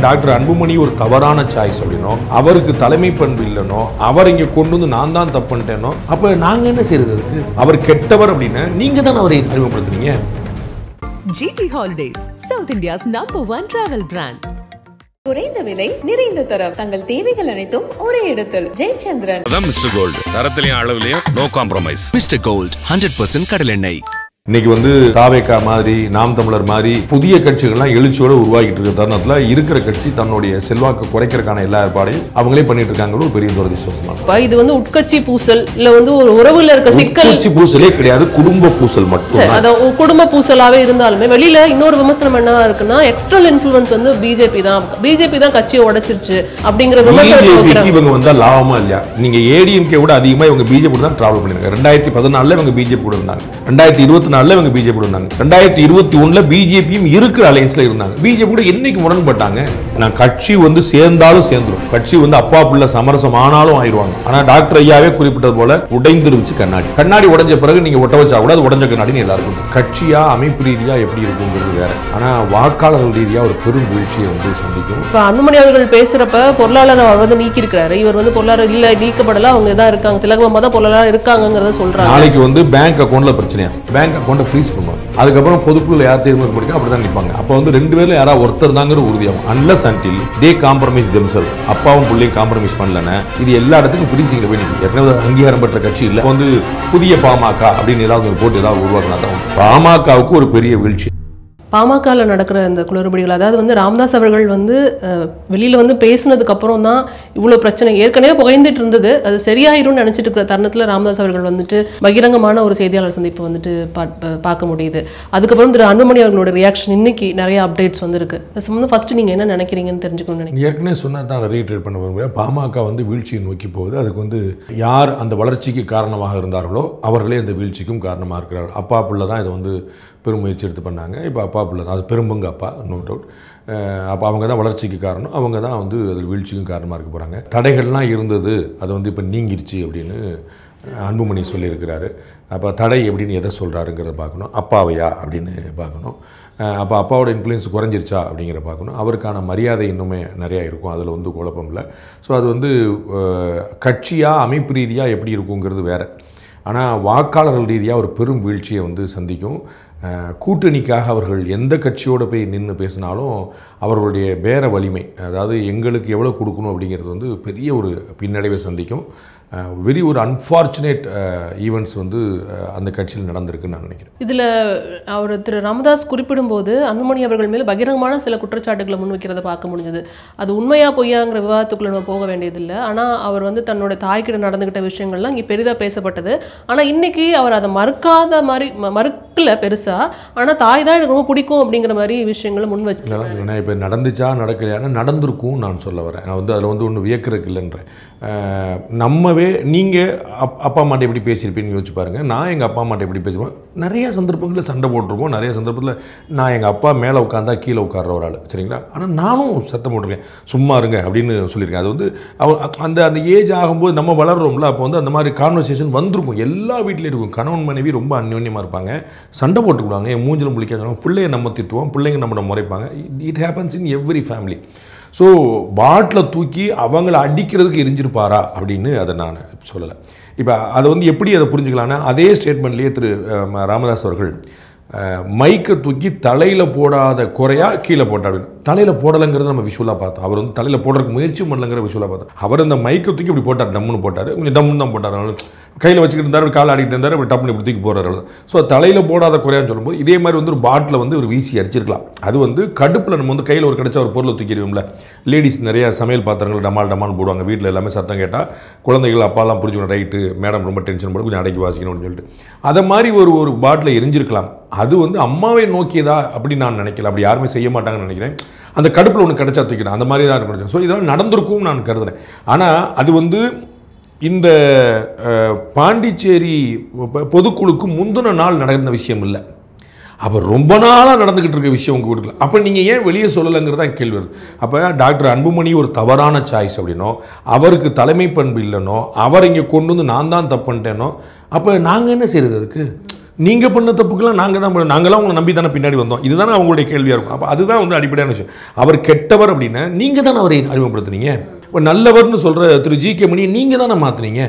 Doctor Anbumani ஒரு தவறான choice அப்படினோ, அவருக்கு தலைமை பண்பு இல்லனோ, அவர் இங்க கொண்டு வந்து நான் தான் தப்பு பண்ணிட்டேனோ, அப்ப நாங்க என்ன செய்யறது அதுக்கு? அவர் கெட்டவர் அப்படினா நீங்க தான் அவரை அறிமுகப்படுத்துறீங்க. GT Holidays, South India's #1 travel brand. குறைந்த விலை நிறைந்த தரம் தங்கள் தேவைகள் அனைத்தும் ஒரே இடத்தில் ஜெயச்சந்திரன். அதான் மிஸ்டர் கோல்ட், தரத்திலையும் அளவுலையும் நோ காம்ப்ரமைஸ். மிஸ்டர் கோல்ட் 100% கடல் எண்ணெய். இன்னைக்கு வந்து தாவேகா மாதிரி, நாம் தமிழர் மாதிரி புதிய கட்சிகள்லாம் எழுச்சியோட உருவாகிட்டு இருக்க தருணத்துல இருக்கிற கட்சி தன்னுடைய செல்வாக்கு குறைக்கிறதுக்கான எல்லா ஏற்பாடையும் அவங்களே பண்ணிட்டு இருக்காங்க. ஒரு பெரிய துரதிர்ஷ்டமா இது வந்து உட்கட்சி பூசல் இல்ல வந்து ஒரு உறவுல இருக்க சிக்கல். உட்கட்சி பூசலே கிடையாது, குடும்ப பூசல் மட்டும். அது குடும்ப பூசலாவே இருந்தாலுமே வெளியில இன்னொரு விமர்சனம் என்னவா இருக்குன்னா, எக்ஸ்டர்னல் இன்ஃப்ளூயன்ஸ் வந்து பிஜேபி தான் கட்சியை உடைச்சிருச்சு அப்படிங்கிற விமர்சனம். இவங்க வந்தா லாபமா இல்லையா? நீங்க ஏடிஎம்கே விட அதிகமா இவங்க பிஜேபி தான் டிராவல் பண்ணிருக்காங்க. 2014 இவங்க பிஜேபி கூட இருந்தாங்க, 2024 இவங்க பிஜேபி கூட இருந்தாங்க, 2021 பிஜேபியும் இருக்கிற அலையன்ஸ்ல இருந்தாங்க. பிஜேபி கூட என்னைக்கு முரண்பட்டாங்க? நான் கட்சி வந்து சேர்ந்தாலும் சேர்ந்துரும், கட்சி வந்து அப்பா பிள்ளை சமரசம் ஆனாலும் ஆயிடுவாங்க. ஆனா டாக்டர் ஐயாவே குறிப்பிட்டது போல உடைந்துருச்சு கண்ணாடி உடைஞ்ச பிறகு நீங்க ஒட்ட வச்சா கூட அது உடைஞ்ச கண்ணாடின்னு எல்லாருக்கும். கட்சியா அமைப்பு ரீதியா எப்படி இருக்குங்கிறது வேற, ஆனா வாக்காளர்கள் ரீதியா ஒரு பெரும் வீழ்ச்சியை வந்து சந்திக்கும். இப்ப அன்புமணி அவர்கள் பேசுறப்ப பொருளாளர் அவர் வந்து நீக்கி இருக்கிறாரு, இவர் வந்து பொருளாளர் இல்ல நீக்கப்படல, அவங்க தான் இருக்காங்க, திலகமா தான் பொருளாளர் இருக்காங்கிறத சொல்றாங்க. நாளைக்கு வந்து பேங்க் அக்கௌண்ட்ல பிரச்சனையா, பேங்க் அக்கௌண்ட் ஃப்ரீஸ் பண்ணுவாங்க, அதுக்கப்புறம் பொதுக்குள்ள யார் தேர்வு படிக்க அப்படிதான் நிற்பாங்க. அப்ப வந்து ரெண்டு பேர்ல யாராவது ஒருத்தர் தாங்கிற உறுதியாகும். Unless until they compromise themselves, அப்பாவும் பிள்ளையும் காம்ப்ரமைஸ் பண்ணலன்னா இது எல்லா இடத்துக்கும் ஃப்ரீசிங்ல போய் நிற்கும். ஏற்கனவே அங்கீகாரம் பெற்ற கட்சி இல்லை, வந்து புதிய பாமக அப்படின்னு ஏதாவது போட்டு ஏதாவது உருவாக்கினா தான் பாமகவுக்கு ஒரு பெரிய வீழ்ச்சி. பாமகவில் நடக்கிற இந்த குளறுபடிகள், அதாவது வந்து ராமதாஸ் அவர்கள் வந்து வெளியில் வந்து பேசினதுக்கு அப்புறம் தான் இவ்வளோ பிரச்சனை ஏற்கனவே புகைந்துட்டு இருந்தது, அது சரியாயிரும்னு நினச்சிட்டு இருக்கிற தருணத்தில் ராமதாஸ் அவர்கள் வந்துட்டு பகிரங்கமான ஒரு செய்தியாளர் சந்திப்பு வந்துட்டு பார்க்க முடியுது. அதுக்கப்புறம் திரு அன்புமணி அவர்களோட ரியாக்ஷன் இன்னைக்கு நிறைய அப்டேட்ஸ் வந்து இருக்கு. ஃபர்ஸ்ட் நீங்கள் என்ன நினைக்கிறீங்கன்னு தெரிஞ்சுக்கணும்னு நினைக்கிறேன். ஏற்கனவே சொன்னா தான் ரீட்ரேட் பண்ண விரும்புகிறேன். பாமக வந்து வீழ்ச்சியை நோக்கி போகுது. அதுக்கு வந்து யார் அந்த வளர்ச்சிக்கு காரணமாக இருந்தார்களோ அவர்களே அந்த வீழ்ச்சிக்கும் காரணமாக இருக்கிறார்கள். அப்பா பிள்ளை தான் இதை வந்து பெரும் முயற்சி எடுத்து பண்ணாங்க. இப்போ அப்பா பிள்ளை தான், அது பெரும்புங்க அப்பா, நோ டவுட். அப்போ அவங்க தான் வளர்ச்சிக்கு காரணம், அவங்க தான் வந்து அதில் வீழ்ச்சிக்கும் காரணமாக இருக்க போகிறாங்க. தடைகள்லாம் இருந்தது, அது வந்து இப்போ நீங்கிருச்சு அப்படின்னு அன்புமணி சொல்லியிருக்கிறாரு. அப்போ தடை எப்படின்னு எதை சொல்கிறாருங்கிறத பார்க்கணும். அப்பாவையா அப்படின்னு பார்க்கணும். அப்போ அப்பாவோட இன்ஃப்ளூயன்ஸ் குறைஞ்சிருச்சா அப்படிங்கிற பார்க்கணும். அவருக்கான மரியாதை இன்னுமே நிறையா இருக்கும், அதில் வந்து குழப்பம் இல்லை. ஸோ அது வந்து கட்சியாக அமைப்பு ரீதியாக எப்படி இருக்குங்கிறது வேறு. ஆனால் வாக்காளர்கள் ரீதியாக ஒரு பெரும் வீழ்ச்சியை வந்து சந்திக்கும். கூட்டணிக்காக அவர்கள் எந்த கட்சியோடு போய் நின்று பேசினாலும் அவர்களுடைய பேர வலிமை, அதாவது எங்களுக்கு எவ்வளோ கொடுக்கணும் அப்படிங்கிறது வந்து பெரிய ஒரு பின்னடைவை சந்திக்கும். வெரி ஒரு அன்ஃபார்ச்சுனேட் ஈவெண்ட்ஸ் வந்து அந்த கட்சியில் நடந்திருக்குன்னு நான் நினைக்கிறேன். இதில் அவர் திரு ராமதாஸ் குறிப்பிடும்போது அன்புமணி அவர்கள் மேல் பகிரங்கமான சில குற்றச்சாட்டுகளை முன்வைக்கிறத பார்க்க முடிஞ்சது. அது உண்மையா பொய்யாங்கிற விவாதத்துக்குள்ள நம்ம போக வேண்டியதில்லை. ஆனால் அவர் வந்து தன்னோட தாய்கிட்ட நடந்துக்கிட்ட விஷயங்கள்லாம் இங்கே பெரிதாக பேசப்பட்டது. ஆனால் இன்னைக்கு அவர் அதை மறுக்காத மாதிரி மறுக்கல பெருசா, ஆனால் தாய் தான் எனக்கு ரொம்ப பிடிக்கும் அப்படிங்கிற மாதிரி விஷயங்களை முன் வச்சுருக்கேன். நான் இப்போ நடந்துச்சா நடக்கலையானா நடந்திருக்கும் நான் சொல்ல வரேன். நான் வந்து அதில் வந்து ஒன்றும் வியக்கிறதுக்கு இல்லைன்றேன். நம்மவே நீங்கள் அப்பா அம்மாட்ட எப்படி பேசியிருப்பீங்கன்னு யோசிச்சு பாருங்கள். நான் எங்கள் அப்பா அம்மாட்ட எப்படி பேசுவேன், நிறைய சந்தர்ப்பங்களில் சண்டை போட்டிருப்போம், நிறைய சந்தர்ப்பத்தில் நான் எங்கள் அப்பா மேலே உட்காந்தா கீழே உட்கார்ற ஒரு ஆள், சரிங்களா? ஆனால் நானும் சத்தம் போட்டிருக்கேன், சும்மா இருங்க அப்படின்னு சொல்லியிருக்கேன். அது வந்து அந்த அந்த ஏஜ் ஆகும்போது நம்ம வளர்றோம்ல, அப்போ வந்து அந்த மாதிரி கான்வர்சேஷன் வந்திருக்கும், எல்லா வீட்லேயும் இருக்கும். கணவன் மனைவி ரொம்ப அந்யோன்யமாக இருப்பாங்க, சண்டை போட்டுக்கிடுவாங்க, என் மூஞ்சில் முழிக்காத பிள்ளைய நம்ம திட்டுவோம், பிள்ளைங்க நம்மளை முறைப்பாங்க. It happens in every family. So bottle தூக்கி அவங்கள அடிக்கிறதுக்கு எரிஞ்சிருப்பாரா அப்படின்னு அதை நான் சொல்லலை. இப்போ அதை வந்து எப்படி அதை புரிஞ்சுக்கலான்னா, அதே ஸ்டேட்மெண்ட்லேயே திரு ராமதாஸ் அவர்கள் மைக்கை தூக்கி தலையில் போடாத குறையாக கீழே போட்டார் அப்படின்னு. தலையில் போடலைங்கிறது நம்ம விஷுவலாக பார்த்தோம். அவர் வந்து தலையில் போடுறதுக்கு முயற்சி பண்ணலங்கிற விஷுவலாக பார்த்தோம். அவர் அந்த மைக்கை தூக்கி இப்படி போட்டார், டம்முன்னு போட்டார், கொஞ்சம் டம்முன்னு தான் போட்டார், கையில் வச்சுக்கிட்டு இருந்தார், கால் ஆடிட்டு இருந்தார், அப்படி டப்புன்னு இப்படி தூக்கி போடுறாரு. ஸோ தலையில் போடாத குறையான்னு சொல்லும்போது இதே மாதிரி வந்து ஒரு பாட்டில் வந்து ஒரு வீசி அடிச்சிருக்கலாம். அது வந்து கடுப்பில் நம்ம வந்து கையில் ஒரு கிடச்சா ஒரு பொருளை தூக்கிடுவோம்ல. லேடிஸ் நிறையா சமையல் பாத்திரங்கள் டமால் போடுவாங்க வீட்டில், எல்லாமே சத்தம் கேட்டால் குழந்தைகள் அப்பாலாம் புரிஞ்சுக்கணும், ரைட்டு மேடம் ரொம்ப டென்ஷன் போட கொஞ்சம் அடக்கி வாசிக்கணும் அப்படின்னு சொல்லிட்டு அதை மாதிரி ஒரு பாட்டில் எரிஞ்சிருக்கலாம். அது வந்து அம்மாவை நோக்கியதா அப்படி நான் நினைக்கல, அப்படி யாருமே செய்ய மாட்டாங்கன்னு நினைக்கிறேன். அந்த கடுப்பில் ஒன்று கிடைச்சா தூக்கிடும், அந்த மாதிரி தான் இருக்கும். ஸோ இதெல்லாம் நடந்திருக்கும் நான் கருதுறேன். ஆனால் அது வந்து இந்த பாண்டிச்சேரி பொதுக்குழுக்கு முந்தின நாள் நடந்த விஷயம் இல்லை, அப்போ ரொம்ப நாளாக நடந்துக்கிட்டு இருக்க விஷயம் உங்கள் வீட்டுல. அப்போ நீங்கள் ஏன் வெளியே சொல்லலைங்கிறது தான் கேள்வி வருது. அப்போ டாக்டர் அன்புமணி ஒரு தவறான சாய்ஸ் அப்படின்னோ, அவருக்கு தலைமை பண்பு இல்லைனோ, அவர் இங்கே கொண்டு வந்து நான் தான் தப்பு பண்ணிட்டேனோ, அப்போ நாங்கள் என்ன செய்கிறது அதுக்கு? நீங்கள் பண்ண தப்புக்கெல்லாம் நாங்களாம் உங்களை நம்பி தானே பின்னாடி வந்தோம், இதுதானே அவங்களுடைய கேள்வியாக இருக்கும். அப்போ அதுதான் வந்து அடிப்படையான விஷயம். அவர் கெட்டவர் அப்படின்னா நீங்கள் தானே அவரை அறிமுகப்படுத்துனீங்க. இப்போ நல்லவர்னு சொல்கிற திரு ஜி.கே. மணியை நீங்கள் தானே மாற்றினீங்க.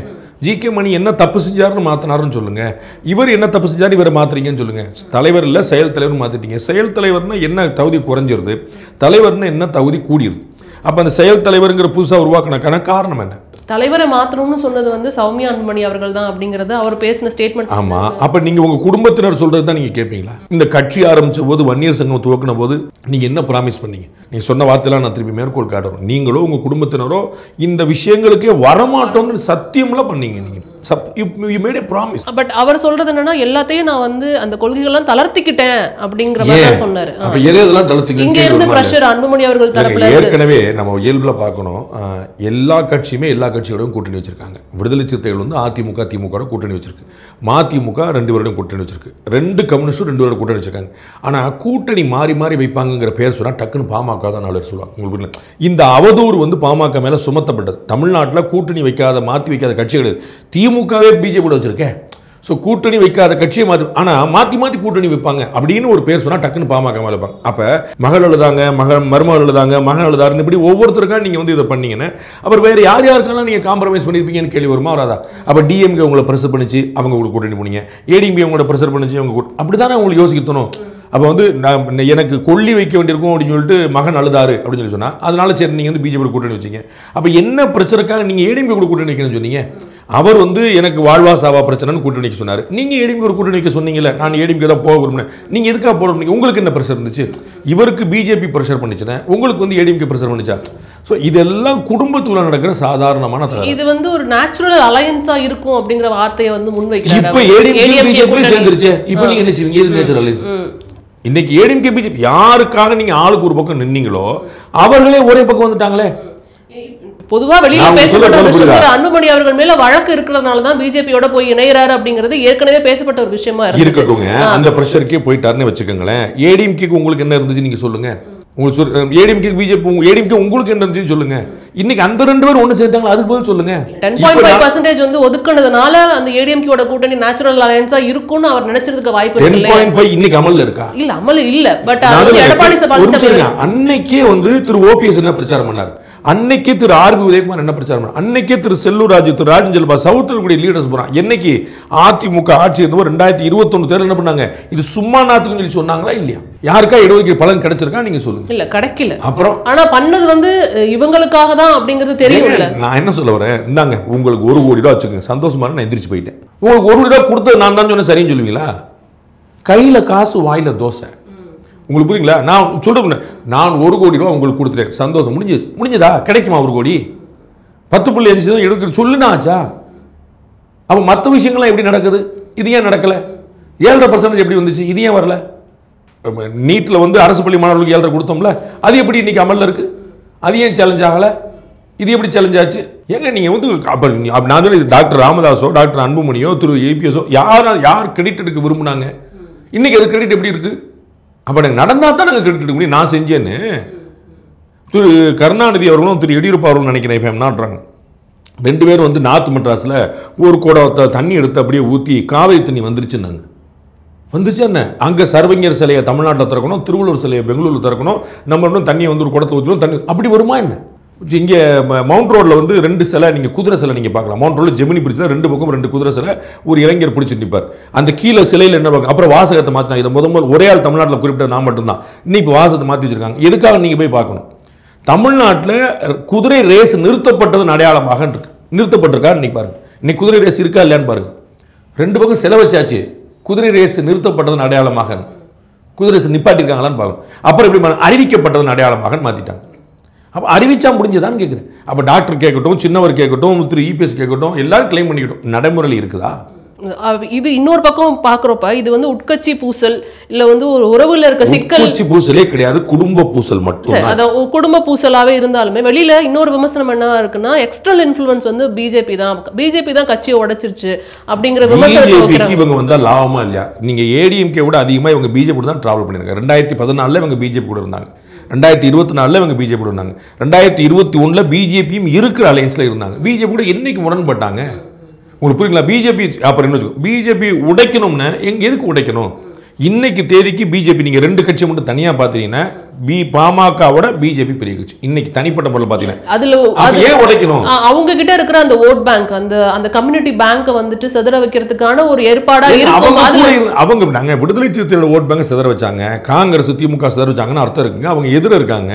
ஜி.கே. மணி என்ன தப்பு செஞ்சாருன்னு மாற்றினாருன்னு சொல்லுங்கள். இவர் என்ன தப்பு செஞ்சாரு இவரை மாற்றுறீங்கன்னு சொல்லுங்கள். தலைவர் இல்லை செயல் தலைவர் மாற்றிட்டீங்க. செயல் தலைவர்னா என்ன தகுதி குறைஞ்சிருது, தலைவர்னா என்ன தகுதி கூடிருது. அப்போ அந்த செயல் தலைவருங்கிற புதுசாக உருவாக்கினக்கான காரணம் என்ன? தலைவரை மாற்றணும்னு சொன்னது வந்து சௌமியா அன்புமணி அவர்கள் தான் அப்படிங்கிறது அவர் பேசின ஸ்டேட்மெண்ட். ஆமாம். அப்போ நீங்கள் உங்கள் குடும்பத்தினர் சொல்கிறது தான் நீங்கள் கேட்பீங்களா? இந்த கட்சி ஆரம்பித்த போது வன்னியர் சங்கம் துவக்கின போது நீங்கள் என்ன ப்ராமிஸ் பண்ணீங்க? நீங்கள் சொன்ன வார்த்தையெல்லாம் நான் திருப்பி மேற்கோள் காட்டுறோம். நீங்களோ உங்கள் குடும்பத்தினரோ இந்த விஷயங்களுக்கே வரமாட்டோம்னு சத்தியம்லாம் பண்ணீங்க. நீங்கள் you made a promise. But அவர் சொல்றது என்னன்னா எல்லாத்தையும் நான் வந்து அந்த கொள்கைகள்லாம் தளர்த்திக்கிட்டேன் அப்படிங்கிற மாதிரி தான் சொன்னாரு. அப்ப எதெல்லாம் தளர்த்திக்கிட்டீங்க? இங்க இருந்து பிரஷர் அன்புமணி அவர்கள் தரப்புல ஏற்கனவே நம்ம இயல்புல பார்க்கணும். எல்லா கட்சியுமே எல்லா கட்சியோடையும் கூட்டணி வச்சிருக்காங்க. விடுதலை சிறுத்தைகள் வந்து அதிமுக திமுக கூட்டணி வச்சிருக்கு. மதிமுக 2 வருடம் கூட்டணி வச்சிருக்கு. 2 கம்யூனிஸ்டும் 2 வருடம் கூட்டணி வச்சிருக்காங்க. ஆனா கூட்டணி மாறி மாறி வைப்பாங்கிற பேர் சொன்னா டக்குன்னு பாமக தான் 4 பேர் சொல்லுவாங்க. உங்களுக்கு இந்த அவதூறு வந்து பாமக மேல சுமத்தப்பட்டது. தமிழ்நாட்டில் கூட்டணி வைக்காத மாற்றி வைக்காத கட்சிகள் திமுகவே பிஜேபி வச்சிருக்கேன். ஸோ கூட்டணி வைக்காத கட்சியை மாற்றி, ஆனால் மாற்றி மாற்றி கூட்டணி வைப்பாங்க அப்படின்னு ஒரு பேர் சொன்னால் டக்குன்னு பாமக மேலே வைப்பாங்க. அப்போ மகள் எழுதாங்க, மருமகள் எழுதாங்க, மகன் எழுதாருன்னு இப்படி ஒவ்வொருத்தருக்கா நீங்கள் வந்து இதை பண்ணீங்கன்னா அப்புறம் வேறு யார் யாருக்கெல்லாம் நீங்கள் காம்ப்ரமைஸ் பண்ணியிருப்பீங்கன்னு கேள்வி வருமா வராதா? அப்போ டிஎம்கே உங்களை ப்ரெஷர் பண்ணிச்சு, அவங்க உங்களுக்கு கூட்டணி போனீங்க. ஏடிஎம்கே உங்களோட ப்ரெஷர் பண்ணிச்சு, அவங்க அப்படி தானே உங்களுக்கு யோசிக்க தோணும். அப்போ வந்து நான் எனக்கு கொல்லி வைக்க வேண்டியிருக்கும் அப்படின்னு சொல்லிட்டு மகன் அழுதாரு அப்படின்னு சொல்லி சொன்னால் அதனால சரி நீங்கள் வந்து பிஜேபி கூட்டணி வச்சிங்க. அப்போ என்ன பிரச்சனைக்காக நீங்கள் ஏடிஎம்கே கூட கூட்டணி வைக்கணும்னு சொன்னீங்க? அவர் வந்து எனக்கு வாழ்வா சாவா பிரச்சனைன்னு கூட்டணி வைக்க சொன்னார். நீங்கள் ஏடிஎம்கே ஒரு கூட்டணி வைக்க சொன்னீங்கல்ல, நான் ஏடிஎம்கே தான் போக விரும்பினேன். நீங்கள் எதுக்காக போட முடியும்? உங்களுக்கு என்ன ப்ரெஷர் இருந்துச்சு? இவருக்கு பிஜேபி ப்ரெஷர் பண்ணிச்சுன்னா உங்களுக்கு வந்து ஏடிஎம்கே ப்ரெஷர் பண்ணிச்சா? ஸோ இதெல்லாம் குடும்பத்துக்குள்ள நடக்கிற சாதாரணமான இது வந்து ஒரு நேச்சுரல் அலையன்ஸா இருக்கும் அப்படிங்கிற வார்த்தையை வந்து முன்வைக்கிறாங்க. இப்போ ஏடிஎம்கே பிஜேபி சேர்ந்துருச்சு. இப்போ நீங்கள் என்ன செய்வீங்க? இது நேச்சுரல் அலையன்ஸ். இன்னைக்கு ஏடிஎம்கே பிஜேபி யாருக்காக நீங்க ஆளுக்கு ஒரு பக்கம் நின்னீங்களோ அவர்களே ஒரே பக்கம் வந்துட்டாங்களே. பொதுவா வெளியில பேசப்பட்ட அன்புமணி அவர்கள் மேல வழக்கு இருக்கிறதுனால தான் பிஜேபியோட போய் இணையறாரு அப்படிங்கிறது ஏற்கனவே பேசப்பட்ட ஒரு விஷயமா இருக்கட்டுங்க. அந்த பிரஷருக்கே போயிட்டாருன்னு வச்சுக்கோங்களேன். ஏடிஎம்கேக்கு உங்களுக்கு என்ன இருந்துச்சு நீங்க சொல்லுங்க. உங்களுக்கு ஏடிஎம்கே பிஜேபி ஏடிஎம்கே உங்களுக்கு என்ன இருந்துச்சு சொல்லுங்க. இன்னைக்கு அந்த 2 பேரும் ஒண்ணு சேர்த்தாங்களா? அதுக்கு பதில் சொல்லுங்க. 10.5% வந்து ஒதுக்குனதுனால அந்த ஏடிஎம்கேயோட கூட்டணி நேச்சுரல் அலையன்ஸா இருக்கும்னு அவர் நினைச்சிருக்க வாய்ப்பு இல்ல. 10.5 இன்னைக்கு அமல்ல இருக்கா? இல்ல அமல் இல்ல. பட் எடப்பாடி பழனிசாமி அன்னைக்கே வந்து திரு ஓபிஎஸ் என்ன பிரச்சாரம் பண்ணாரு, அன்னைக்கே திரு ஆர்பி உதயகுமார் என்ன பிரச்சாரம் பண்ணார், அன்னைக்கே திரு செல்லூர் ராஜு, திரு ராஜஞ்செல்பா சவுத்தில் இருக்கக்கூடிய லீடர்ஸ் போறாங்க. என்னைக்கு அதிமுக ஆட்சி இருந்தவோ 2021 தேர்தல் என்ன பண்ணாங்க? இது சும்மா நாத்துக்குன்னு சொல்லி சொன்னாங்களா இல்லையா? யாருக்கா இடஒதுக்கீடு பலன் கிடைச்சிருக்கா? நீங்க சொல்லுங்க. இல்ல கிடைக்கல. அப்புறம் ஆனா பண்ணது வந்து இவங்களுக்காக தான் அப்படிங்கிறது தெரியும்ல. நான் என்ன சொல்ல வரேன், இந்தாங்க உங்களுக்கு 1 கோடி ரூபாய் வச்சுக்கோங்க, சந்தோஷமா நான் எந்திரிச்சு போயிட்டேன். உங்களுக்கு 1 கோடி ரூபாய் கொடுத்து நான் தான் சொன்னேன் சரின்னு சொல்லுவீங்களா? கையில காசு வாயில தோசை. உங்களுக்கு புரியுங்களா? நான் சொல்றேன், நான் 1 கோடி ரூபாய் உங்களுக்கு கொடுத்துட்டேன், சந்தோஷம் முடிஞ்சதா? கிடைக்குமா 1 கோடி? 10.5 எடுக்க சொல்லுனா ஆச்சா? அப்ப மற்ற விஷயங்கள்லாம் எப்படி நடக்குது? இது ஏன் நடக்கல? 7.5% எப்படி வந்துச்சு? இது ஏன் வரல? நீட்ல வந்து அரசு பள்ளி மாணவர்களுக்கு 7.5 கொடுத்தோம்ல, அது எப்படி இன்னைக்கு அமல்ல இருக்கு? அது ஏன் சேலஞ்ச் ஆகல? இது எப்படி சேலஞ்ச் ஆச்சு? ஏங்க நீங்க வந்து நான் சொல்லி டாக்டர் ராமதாஸோ டாக்டர் அன்புமணியோ திரு ஏபிஎஸோ யார் கிரெடிட் எடுக்க விரும்புனாங்க? இன்னைக்கு அது கிரெடிட் எப்படி இருக்கு? அப்போ எனக்கு நடந்தால் தான் நாங்கள் கிரெடிட் எடுக்க முடியும். நான் செஞ்சேன்னு திரு கருணாநிதி அவர்களும் திரு எடியூரப்பா அவர்களும் நினைக்கிறேன், இஃப் ஐம் நாட் ராங், 2 பேரும் வந்து நார்த் மெட்ராஸில் ஒரு குடத்தை தண்ணி எடுத்து அப்படியே ஊற்றி காவிரி தண்ணி வந்துருச்சுன்னாங்க. வந்துச்சு என்ன? அங்கே சர்வஞர் சிலையை தமிழ்நாட்டில் திறக்கணும், திருவள்ளூர் சிலையை பெங்களூரில் திறக்கணும், நம்ம இன்னும் தண்ணியை வந்து ஒரு குடத்தை ஊற்றணும், தண்ணி அப்படி வருமா என்ன? இங்கே மவுண்ட் ரோடில் வந்து 2 சிலை, நீங்கள் குதிரை சிலை நீங்கள் பார்க்கலாம். மவுண்ட் ரோடில் ஜெமினி பிடிச்சில் 2 பக்கம் 2 குதிரை சிலை, ஒரு இளைஞர் பிடிச்சிட்டு நிற்பார். அந்த கீழே சிலையில் என்ன பார்க்க, அப்புறம் வாசகத்தை மாற்றினாங்க. இதை முதல் ஒரே ஆள் தமிழ்நாட்டில் குறிப்பிட்ட நான் மட்டும்தான். இன்னைக்கு வாசகத்தை மாற்றி வச்சிருக்காங்க. எதுக்காக நீங்கள் போய் பார்க்கணும்? தமிழ்நாட்டில் குதிரை ரேஸ் நிறுத்தப்பட்டதன் அடையாளமாக இருக்கு. நிறுத்தப்பட்டிருக்கா இன்னைக்கு பாருங்க. இன்னைக்கு குதிரை ரேஸ் இருக்கா இல்லையான்னு பாருங்க. 2 பக்கம் சிலை வச்சாச்சு, குதிரை ரேஸ் நிறுத்தப்பட்டதன் அடையாளமாக குதிரை ரேஸ் நிப்பாட்டிருக்காங்களான்னு பார்க்கணும். அப்புறம் எப்படி அறிவிக்கப்பட்டதன் அடையாளமாக மாற்றிட்டாங்க. அப்போ அறிவிச்சா முடிஞ்சதான்னு கேட்குறேன். அப்போ டாக்டர் கேட்கட்டும், சின்னவர் கேட்கட்டும், திரு இபிஎஸ் கேட்கட்டும், எல்லாரும் கிளைம் பண்ணிக்கிட்டோம். நடைமுறையில் இருக்குதா? இது இன்னொரு பக்கம் பார்க்குறப்ப இது வந்து உட்கட்சி பூசல் இல்லை வந்து ஒரு உறவுல இருக்க சிக்கல். உட்கட்சி பூசலே கிடையாது, குடும்ப பூசல் மட்டும். அதான் குடும்ப பூசலாவே இருந்தாலுமே வெளியில இன்னொரு விமர்சனம் என்ன இருக்குன்னா எக்ஸ்டர்னல் இன்ஃப்ளூயன்ஸ் வந்து பிஜேபி தான் கட்சியை உடைச்சிருச்சு அப்படிங்கிற விமர்சனம். இவங்க வந்தா லாபமா இல்லையா? நீங்க ஏடிஎம்கே விட அதிகமா இவங்க பிஜேபி தான் டிராவல் பண்ணிருக்காங்க. 2014 இவங்க பிஜேபி கூட இருந்தாங்க, 2024 இவங்க பிஜேபி கூட இருந்தாங்க, 2021 பிஜேபியும் இருக்கிற அலையன்ஸ்ல இருந்தாங்க. பிஜேபி கூட என்னைக்கு முரண்பட்டாங்க? உங்களுக்கு புரியுங்களா? பிஜேபி அப்புறம் என்ன வச்சுக்கோ, பிஜேபி உடைக்கணும்னா எதுக்கு உடைக்கணும்? இன்னைக்கு தேதிக்கு பிஜேபி நீங்கள் 2 கட்சி மட்டும் தனியாக பார்த்தீங்கன்னா பாமகவோட பிஜேபி பெரிய கட்சி. இன்னைக்கு தனிப்பட்ட முறையில் பார்த்தீங்கன்னா ஏன் உடைக்கணும்? அவங்க கிட்ட இருக்கிற அந்த ஓட் பேங்க், அந்த கம்யூனிட்டி பேங்கை வந்துட்டு சிதற வைக்கிறதுக்கான ஒரு ஏற்பாடா இருக்கும். அவங்க நாங்கள் விடுதலை சிறுத்தைகளோட ஓட் பேங்க் சிதற வச்சாங்க, காங்கிரஸ் திமுக சிதற வச்சாங்கன்னு அர்த்தம் இருக்குங்க. அவங்க எதிர இருக்காங்க,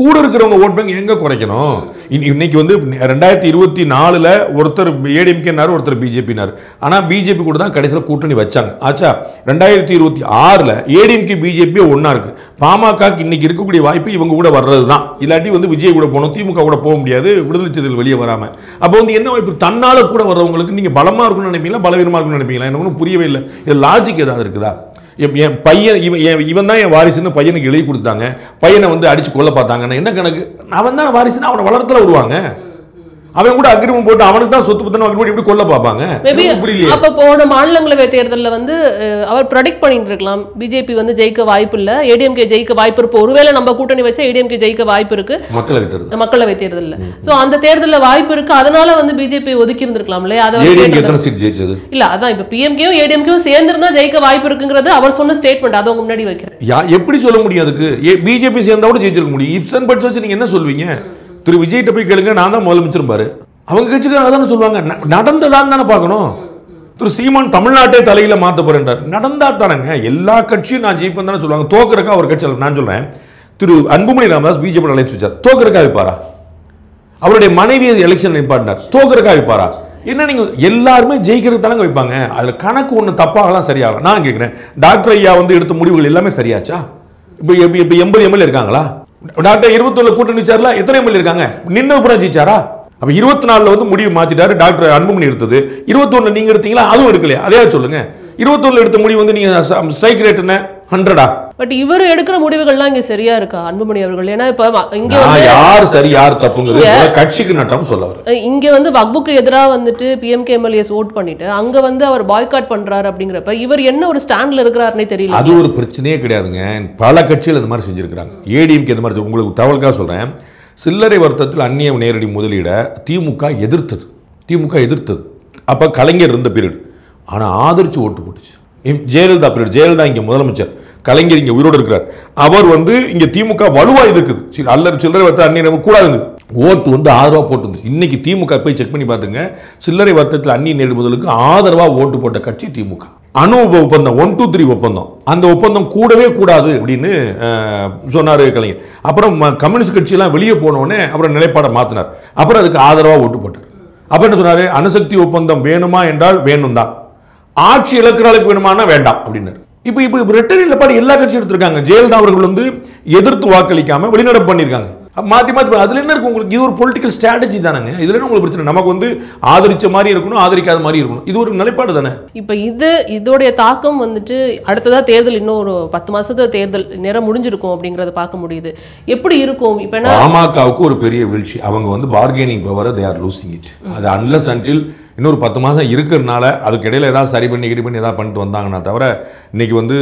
கூட இருக்கிறவங்க ஓட் பேங்க் எங்க குறைக்கணும்? இன்னைக்கு வந்து 2024 ஒருத்தர் ஏடிஎம்கேனாரு, ஒருத்தர் பிஜேபினாரு. ஆனால் பிஜேபி கூட தான் கடைசியில் கூட்டணி வச்சாங்க. ஆச்சா, 2026 ஏடிஎம்கே பிஜேபி ஒன்னா இருக்கு. பாமக இன்னைக்கு இருக்கக்கூடிய வாய்ப்பு இவங்க கூட வர்றது தான். இல்லாட்டி வந்து விஜய் கூட போகணும், திமுக கூட போக முடியாது, விடுதலை சிறுத்தைகள் வெளியே வராம. அப்போ வந்து என்ன வாய்ப்பு? தன்னால கூட வர்றவங்களுக்கு நீங்க பலமா இருக்கணும்னு நினைப்பீங்களா, பலவீனமா இருக்கணும்னு நினைப்பீங்களா? எனக்கு ஒன்றும் புரியவே இல்லை. இது லாஜிக் ஏதாவது இருக்குதா? என் பையன் இவன் தான் என் வாரிசுன்னு பையனுக்கு எழுதி கொடுத்தாங்க, பையனை வந்து அடிச்சு கொல்ல பார்த்தாங்கன்னா என்ன கணக்கு? அவன் தான் வாரிசுன்னு அவனை வளர்த்துல விடுவாங்க. அவன் கூட அக்ரிமெண்ட் போட்டு அவனுக்கு தான் சொத்து பத்தன அக்ரிமெண்ட் எப்படி கொல்ல பார்ப்பாங்க? அப்ப போன மாநிலங்களவை தேர்தலில் வந்து அவர் ப்ரெடிக்ட் பண்ணிட்டு இருக்கலாம், பிஜேபி வந்து ஜெயிக்க வாய்ப்பு இல்ல, ஏடிஎம்கே ஜெயிக்க வாய்ப்பு இருக்கு, ஒருவேளை நம்ம கூட்டணி வச்சா ஏடிஎம்கே ஜெயிக்க வாய்ப்பு இருக்கு மக்களவை தேர்தலில். சோ அந்த தேர்தலில் வாய்ப்பு இருக்கு, அதனால வந்து பிஜேபி ஒதுக்கி இருந்திருக்கலாம் இல்லையா? இல்ல அதான் இப்ப பிஎம்கேயும் ஏடிஎம்கேயும் சேர்ந்திருந்தா ஜெயிக்க வாய்ப்பு இருக்குங்கிறது அவர் சொன்ன ஸ்டேட்மெண்ட். அதை உங்க முன்னாடி வைக்கிறேன். எப்படி சொல்ல முடியும்? அதுக்கு பிஜேபி சேர்ந்தா கூட ஜெயிச்சிருக்க முடியும். இஃப்ஸ் அண்ட் பட்ஸ் வச்சு நீங்க என்ன சொல்வீங்க? திரு விஜய்கிட்ட போய் கேளுங்க, நான் தான் முதலமைச்சர் பாரு, அவங்க கட்சிக்காக தானே சொல்லுவாங்க. நடந்ததான் தானே பார்க்கணும். திரு சீமான் தமிழ்நாட்டை தலையில மாற்ற போறேன்றார், நடந்தா தானங்க. எல்லா கட்சியும் நான் ஜெயிப்பேன் தானே சொல்லுவாங்க. தோக்கறக்கா ஒரு கட்சி நான் சொல்றேன், திரு அன்புமணி ராமதாஸ் பிஜேபி அலைன்ஸ் வச்சார், தோக்கறக்கா வைப்பாரா? அவருடைய மனைவி எலெக்ஷன் நிப்பாட்டினார், தோக்கறக்கா வைப்பாரா? என்ன நீங்க எல்லாருமே ஜெயிக்கிறது தானங்க வைப்பாங்க. அதுல கணக்கு ஒண்ணு தப்பாகலாம் சரியாகலாம். நான் கேட்கிறேன், டாக்டர் ஐயா வந்து எடுத்த முடிவுகள் எல்லாமே சரியாச்சா? இப்போ 80 எம்எல்ஏ இருக்காங்களா? டாக்டர் 21 கூட்டணி வச்சார்ல, எத்தனை எம்எல்ஏ இருக்காங்க? நின்று புறம் ஜெயிச்சாரா? அப்ப 24 வந்து முடிவு மாத்திட்டாரு டாக்டர் அன்புமணி எடுத்தது. 21 நீங்க எடுத்தீங்களா? அதுவும் எடுக்கலையா? அதே சொல்லுங்க. 21 எடுத்த முடிவு வந்து நீங்க ஸ்ட்ரைக் ரேட் என்ன 100ஆ? பட் இவர் எடுக்கிற முடிவுகள்லாம் இங்க சரியா இருக்கா அன்புமணி அவர்கள்? ஏன்னா இப்ப இங்க யார் சரி யார் தப்புங்கிறது கட்சிக்கு நட்டம் சொல்ல வர. இங்க வந்து வக்புக்கு எதிராக வந்துட்டு பிஎம்கே எம்எல்ஏஸ் ஓட் பண்ணிட்டு அங்க வந்து அவர் பாய்காட் பண்றாரு அப்படிங்கிறப்ப இவர் என்ன ஒரு ஸ்டாண்ட்ல இருக்கிறாருன்னே தெரியல. அது ஒரு பிரச்சனையே கிடையாதுங்க. பல கட்சிகள் இந்த மாதிரி செஞ்சிருக்காங்க. ஏடிஎம்கே இந்த மாதிரி. உங்களுக்கு தகவலுக்காக சொல்றேன், சில்லறை வர்த்தகத்தில் அந்நிய நேரடி முதலீட திமுக எதிர்த்தது. அப்ப கலைஞர் இருந்த பீரியட். ஆனா ஆதரிச்சு ஓட்டு போட்டுச்சு. ஜெயலலிதா பீரியட், ஜெயலலிதா இங்க முதலமைச்சர், கலைஞர் இங்க உயிரோடு இருக்கிறார். அவர் வந்து இங்க திமுக வலுவா இருக்குது. அல்லது சில்லறை வர்த்தக அந்நிய கூடாது ஓட்டு வந்து ஆதரவா போட்டு. இன்னைக்கு திமுக போய் செக் பண்ணி பாத்துங்க, சில்லறை வர்த்தகத்தில் அந்நிய நேரடி முதலுக்கு ஆதரவா ஓட்டு போட்ட கட்சி திமுக. அணு ஒப்பந்தம் 123 ஒப்பந்தம், அந்த ஒப்பந்தம் கூடவே கூடாது அப்படின்னு சொன்னாரு கலைஞர். அப்புறம் கம்யூனிஸ்ட் கட்சியெல்லாம் வெளியே போனோடனே அப்புறம் நிலைப்பாடை மாத்தினார். அப்புறம் அதுக்கு ஆதரவா ஓட்டு போட்டார். அப்ப என்ன சொன்னாரு? அணுசக்தி ஒப்பந்தம் வேணுமா என்றால் வேணும் தான், ஆட்சி இலக்குறாளுக்கு வேணுமானா வேண்டாம் அப்படின்னாரு. இப்ப ரெட்டை நிலைப்பாடு எல்லா கட்சியும் எடுத்திருக்காங்க. ஜெயலலிதா அவர்கள் வந்து எதிர்த்து வாக்களிக்காம வெளிநடப்பு பண்ணிருக்காங்க. மாத்தி அதுல என்ன இருக்கு உங்களுக்கு? இது ஒரு பொலிட்டிக்கல் ஸ்ட்ராட்டஜி தானங்க. இதுல என்ன உங்களுக்கு பிரச்சனை? நமக்கு வந்து ஆதரிச்ச மாதிரி இருக்கணும், ஆதரிக்காத மாதிரி இருக்கணும். இது ஒரு நிலைப்பாடு தானே. இப்ப இதோடைய தாக்கம் வந்துட்டு அடுத்ததா தேர்தல், இன்னும் ஒரு 10 மாசத்துல தேர்தல் நேரம் முடிஞ்சிருக்கும் அப்படிங்கறத பார்க்க முடியுது. எப்படி இருக்கும்? இப்ப பாமகவுக்கு ஒரு பெரிய வீழ்ச்சி. அவங்க வந்து bargaining power they are losing it. அது unless until இன்னொரு 10 மாதம் இருக்கிறதுனால அதுக்கு இடையில ஏதாவது சரி பண்ணி ஏதாவது பண்ணிட்டு வந்தாங்கன்னா தவிர, இன்னைக்கு வந்து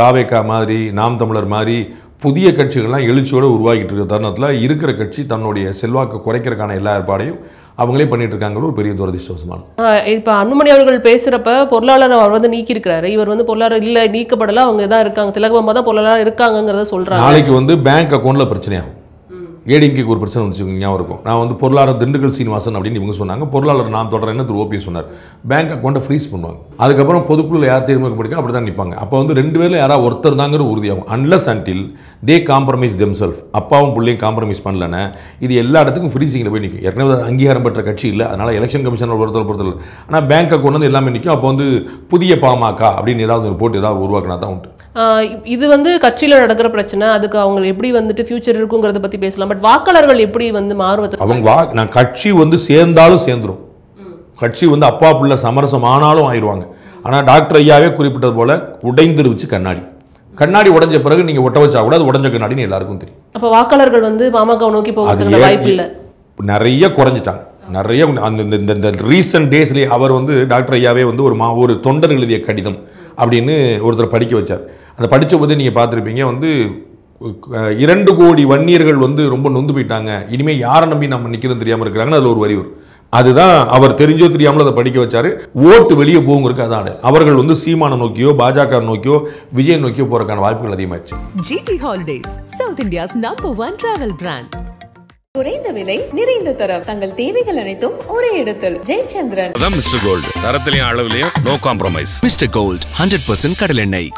தாவேகா மாதிரி, நாம் தமிழர் மாதிரி புதிய கட்சிகள்லாம் எழுச்சியோடு உருவாகிட்டு இருக்கிற தருணத்தில் இருக்கிற கட்சி தன்னுடைய செல்வாக்கு குறைக்கிறதுக்கான எல்லா ஏற்பாடையும் அவங்களே பண்ணிட்டு இருக்காங்க. ஒரு பெரிய துரதிஷ்டவசமான. இப்போ அன்புமணி அவர்கள் பேசுறப்ப பொருளாளர் அவர் வந்து நீக்கி இருக்கிறாரு. இவர் வந்து பொருளாளர் இல்ல, நீக்கப்படல, அவங்க தான் இருக்காங்க, திலகமா தான் பொருளாளர் இருக்காங்கிறத சொல்றாங்க. நாளைக்கு வந்து பேங்க் அக்கௌண்ட்ல பிரச்சனையாகும். ஏடிஎம்கேக்கு ஒரு பிரச்சனை வந்துச்சு, ஞாபகம் இருக்கும். நான் வந்து பொருளாளர் திண்டுக்கல் சீனிவாசன் அப்படின்னு இவங்க சொன்னாங்க. பொருளாளர் நான் தொடர்றேன்னு திரு ஓபிஎஸ் சொன்னார். பேங்க் அக்கௌண்ட்டை ஃப்ரீஸ் பண்ணுவாங்க. அதுக்கப்புறம் பொதுக்குழுல யார் தேர்ந்தெடுக்க அப்படி தான் நிற்பாங்க. அப்போ வந்து 2 பேரில் யாராவது ஒருத்தர் தாங்கிற உறுதியாகும். Unless until they compromise themself, அப்பாவும் பிள்ளையும் காம்ப்ரமைஸ் பண்ணலன்னா இது எல்லா இடத்துக்கும் ஃப்ரீசிங்கில் போய் நிற்கும். ஏற்கனவே அங்கீகாரம் பெற்ற கட்சி இல்லை, அதனால் எலெக்ஷன் கமிஷனர் பொறுத்தவரை. ஆனால் பேங்க் அக்கௌண்ட் வந்து எல்லாமே நிற்கும். அப்போ வந்து புதிய பாமக அப்படின்னு ஏதாவது ஒரு போட்டு ஏதாவது உருவாக்கினா தான் உண்டு. இது வந்து கட்சியில் நடக்கிற பிரச்சனை, அதுக்கு அவங்க எப்படி வந்துட்டு ஃபியூச்சர் இருக்குங்கிறத பற்றி பேசலாம். பட் வாக்காளர்கள் எப்படி வந்து மாறுவது? அவங்க நான் கட்சி வந்து சேர்ந்தாலும் சேர்ந்துரும். கட்சி வந்து அப்பா புள்ள சமரசம் ஆனாலும் ஆயிடுவாங்க. ஆனால் டாக்டர் ஐயாவே குறிப்பிட்டது போல உடைந்துருச்சு கண்ணாடி உடைஞ்ச பிறகு நீங்க ஒட்ட வச்சா கூட அது உடைஞ்ச கண்ணாடின்னு எல்லாருக்கும் தெரியும். அப்போ வாக்காளர்கள் வந்து பாமக நோக்கி போகிறதுக்கு வாய்ப்பு இல்லை, நிறைய குறைஞ்சிட்டாங்க. நிறைய அந்த ரீசன்ட் டேஸ்லேயே அவர் வந்து டாக்டர் ஐயாவே வந்து ஒரு தொண்டர் எழுதிய கடிதம் அப்படின்னு ஒருத்தர் படிக்க வச்சார். அதை படித்த போது நீங்கள் பார்த்துருப்பீங்க, வந்து 2 கோடி வன்னியர்கள் வந்து ரொம்ப நொந்து போயிட்டாங்க, இனிமேல் யாரை நம்பி நம்ம நிற்கிறது தெரியாமல் இருக்கிறாங்கன்னு அதில் ஒரு வரி வரும். அதுதான் அவர் தெரிஞ்சோ தெரியாமல் அதை படிக்க வச்சாரு. ஓட்டு வெளியே போங்கிறதுக்கு அதான். அவர்கள் வந்து சீமான நோக்கியோ பாஜக நோக்கியோ விஜய் நோக்கியோ போறதுக்கான வாய்ப்புகள் அதிகமாச்சு. GT Holidays, South India's #1 travel brand. குறைந்த விலை நிறைந்த தரம் தங்கள் தேவைகள் அனைத்தும் ஒரே இடத்தில். ஜெயச்சந்திரன். அதான் மிஸ்டர் கோல்டு. தரத்திலையும் அளவுலையும் நோ காம்ப்ரமைஸ். மிஸ்டர் கோல்ட் 100% கடலெண்ணெய்.